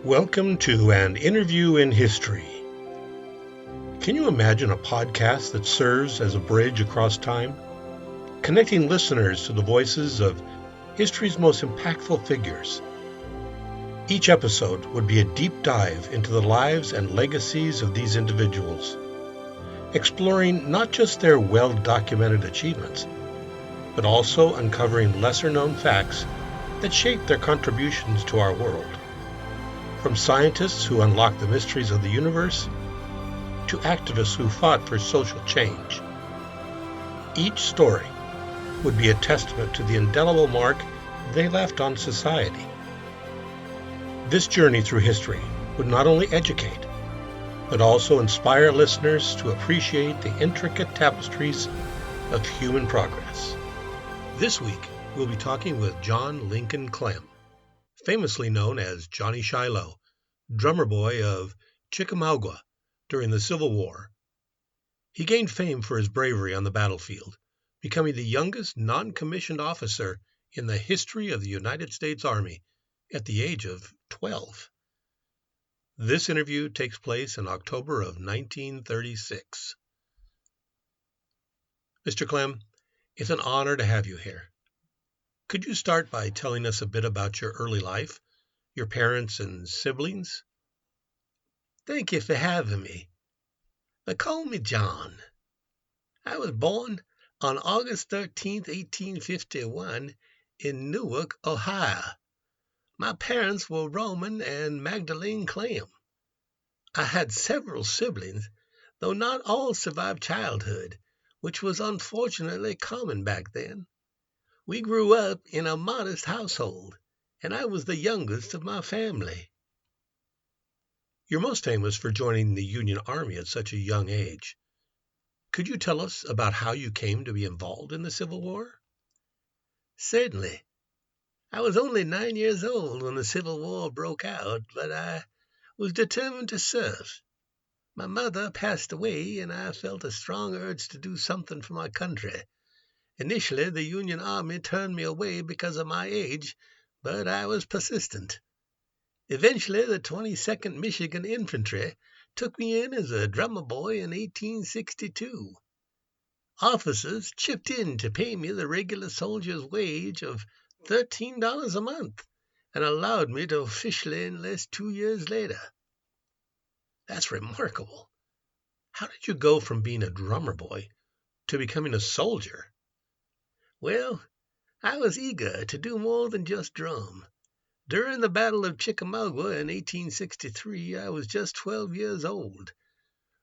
Welcome to An Interview in History. Can you imagine a podcast that serves as a bridge across time, connecting listeners to the voices of history's most impactful figures? Each episode would be a deep dive into the lives and legacies of these individuals, exploring not just their well-documented achievements, but also uncovering lesser-known facts that shaped their contributions to our world. From scientists who unlocked the mysteries of the universe to activists who fought for social change. Each story would be a testament to the indelible mark they left on society. This journey through history would not only educate, but also inspire listeners to appreciate the intricate tapestries of human progress. This week, we'll be talking with John Lincoln Clem, famously known as Johnny Shiloh, drummer boy of Chickamauga during the Civil War. He gained fame for his bravery on the battlefield, becoming the youngest non-commissioned officer in the history of the United States Army at the age of 12. This interview takes place in October of 1936. Mr. Clem, it's an honor to have you here. Could you start by telling us a bit about your early life, your parents and siblings? Thank you for having me. They call me John. I was born on August 13th, 1851, in Newark, Ohio. My parents were Roman and Magdalene Clem. I had several siblings, though not all survived childhood, which was unfortunately common back then. We grew up in a modest household, and I was the youngest of my family. You're most famous for joining the Union Army at such a young age. Could you tell us about how you came to be involved in the Civil War? Certainly. I was only 9 years old when the Civil War broke out, but I was determined to serve. My mother passed away, and I felt a strong urge to do something for my country. Initially, the Union Army turned me away because of my age, but I was persistent. Eventually, the 22nd Michigan Infantry took me in as a drummer boy in 1862. Officers chipped in to pay me the regular soldier's wage of $13 a month and allowed me to officially enlist 2 years later. That's remarkable. How did you go from being a drummer boy to becoming a soldier? Well, I was eager to do more than just drum. During the Battle of Chickamauga in 1863, I was just 12 years old.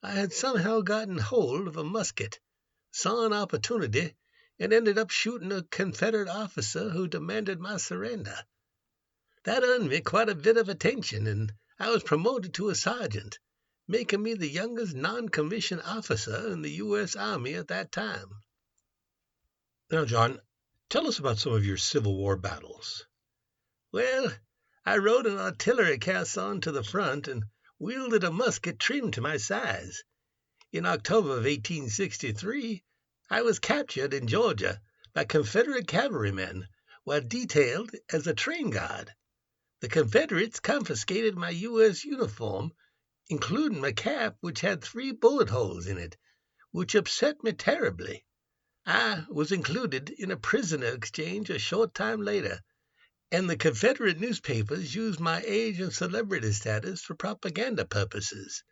I had somehow gotten hold of a musket, saw an opportunity, and ended up shooting a Confederate officer who demanded my surrender. That earned me quite a bit of attention, and I was promoted to a sergeant, making me the youngest non-commissioned officer in the U.S. Army at that time. Now, John, tell us about some of your Civil War battles. Well, I rode an artillery caisson to the front and wielded a musket trimmed to my size. In October of 1863, I was captured in Georgia by Confederate cavalrymen while detailed as a train guard. The Confederates confiscated my U.S. uniform, including my cap, which had 3 bullet holes in it, which upset me terribly. I was included in a prisoner exchange a short time later, and the Confederate newspapers used my age and celebrity status for propaganda purposes,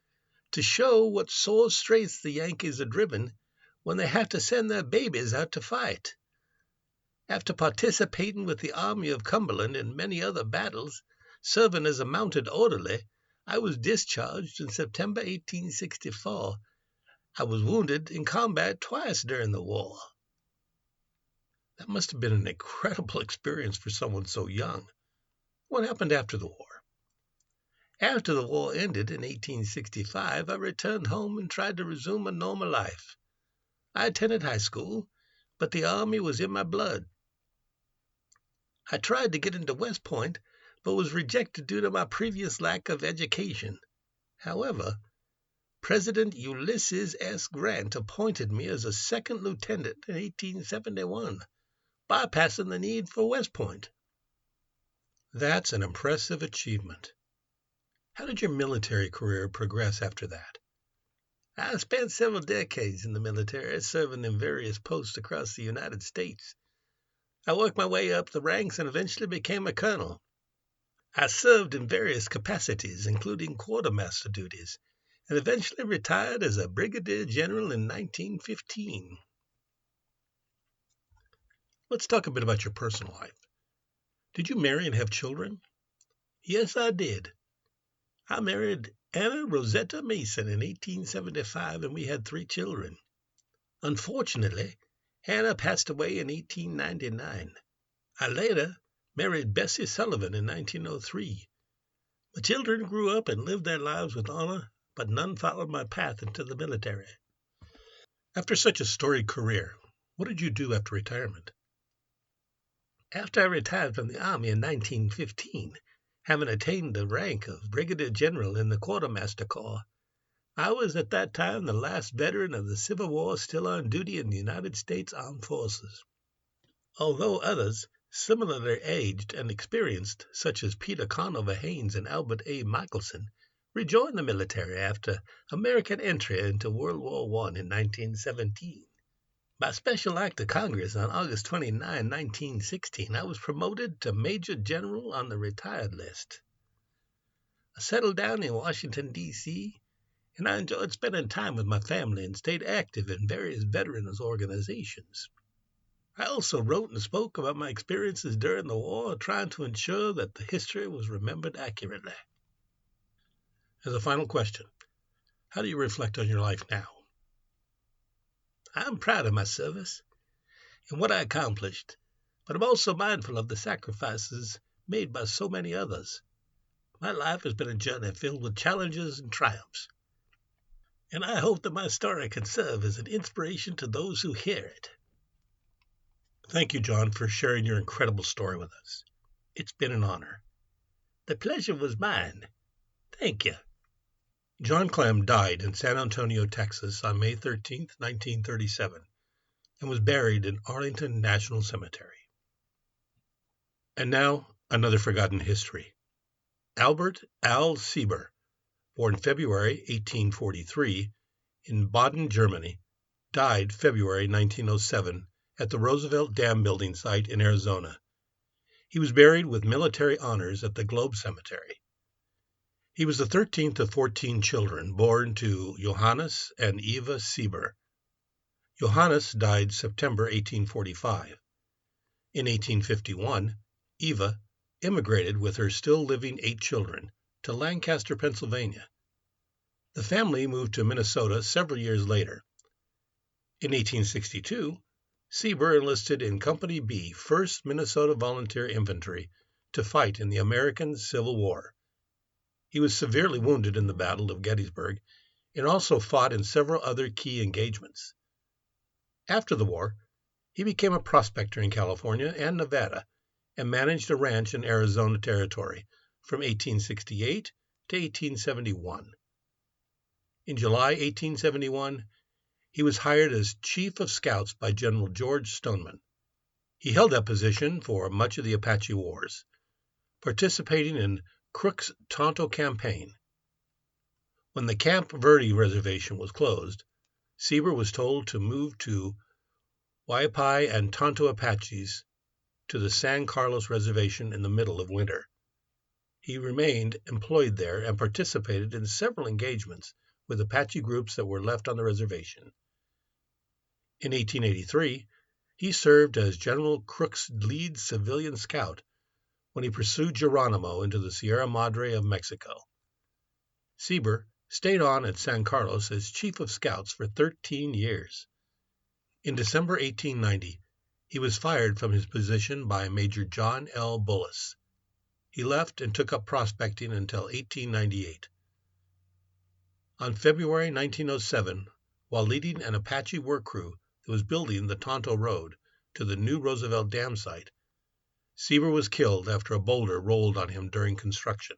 to show what sore straits the Yankees are driven when they have to send their babies out to fight. After participating with the Army of Cumberland in many other battles, serving as a mounted orderly, I was discharged in September 1864. I was wounded in combat twice during the war. That must have been an incredible experience for someone so young. What happened after the war? After the war ended in 1865, I returned home and tried to resume a normal life. I attended high school, but the Army was in my blood. I tried to get into West Point, but was rejected due to my previous lack of education. However, President Ulysses S. Grant appointed me as a second lieutenant in 1871, bypassing the need for West Point. That's an impressive achievement. How did your military career progress after that? I spent several decades in the military, serving in various posts across the United States. I worked my way up the ranks and eventually became a colonel. I served in various capacities, including quartermaster duties, and eventually retired as a brigadier general in 1915. Let's talk a bit about your personal life. Did you marry and have children? Yes, I did. I married Anna Rosetta Mason in 1875, and we had 3 children. Unfortunately, Anna passed away in 1899. I later married Bessie Sullivan in 1903. My children grew up and lived their lives with honor, but none followed my path into the military. After such a storied career, what did you do after retirement? After I retired from the Army in 1915, having attained the rank of Brigadier General in the Quartermaster Corps, I was at that time the last veteran of the Civil War still on duty in the United States Armed Forces. Although others, similarly aged and experienced, such as Peter Conover Haynes and Albert A. Michelson, rejoined the military after American entry into World War I in 1917. By special act of Congress on August 29, 1916, I was promoted to Major General on the retired list. I settled down in Washington, D.C., and I enjoyed spending time with my family and stayed active in various veterans organizations. I also wrote and spoke about my experiences during the war, trying to ensure that the history was remembered accurately. As a final question, how do you reflect on your life now? I'm proud of my service and what I accomplished, but I'm also mindful of the sacrifices made by so many others. My life has been a journey filled with challenges and triumphs, and I hope that my story can serve as an inspiration to those who hear it. Thank you, John, for sharing your incredible story with us. It's been an honor. The pleasure was mine. Thank you. John Clem died in San Antonio, Texas on May 13, 1937, and was buried in Arlington National Cemetery. And now, another forgotten history. Albert Al Sieber, born February 1843 in Baden, Germany, died February 1907 at the Roosevelt Dam building site in Arizona. He was buried with military honors at the Globe Cemetery. He was the 13th of 14 children born to Johannes and Eva Sieber. Johannes died September 1845. In 1851, Eva immigrated with her still living 8 children to Lancaster, Pennsylvania. The family moved to Minnesota several years later. In 1862, Sieber enlisted in Company B, 1st Minnesota Volunteer Infantry, to fight in the American Civil War. He was severely wounded in the Battle of Gettysburg and also fought in several other key engagements. After the war, he became a prospector in California and Nevada and managed a ranch in Arizona Territory from 1868 to 1871. In July 1871, he was hired as Chief of Scouts by General George Stoneman. He held that position for much of the Apache Wars, participating in Crook's Tonto Campaign. When the Camp Verde Reservation was closed, Sieber was told to move to Waipai and Tonto Apaches to the San Carlos Reservation in the middle of winter. He remained employed there and participated in several engagements with Apache groups that were left on the reservation. In 1883, he served as General Crook's lead civilian scout when he pursued Geronimo into the Sierra Madre of Mexico. Sieber stayed on at San Carlos as Chief of Scouts for 13 years. In December 1890, he was fired from his position by Major John L. Bullis. He left and took up prospecting until 1898. On February 1907, while leading an Apache work crew that was building the Tonto Road to the new Roosevelt Dam site, Sieber was killed after a boulder rolled on him during construction.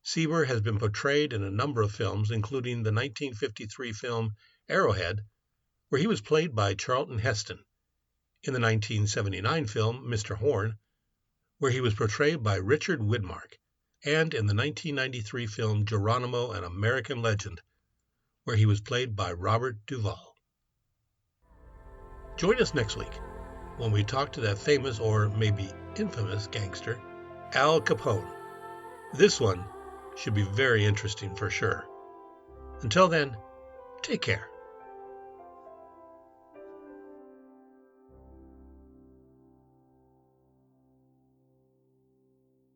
Sieber has been portrayed in a number of films, including the 1953 film Arrowhead, where he was played by Charlton Heston, in the 1979 film Mr. Horn, where he was portrayed by Richard Widmark, and in the 1993 film Geronimo, an American Legend, where he was played by Robert Duvall. Join us next week when we talk to that famous, or maybe infamous, gangster, Al Capone. This one should be very interesting for sure. Until then, take care.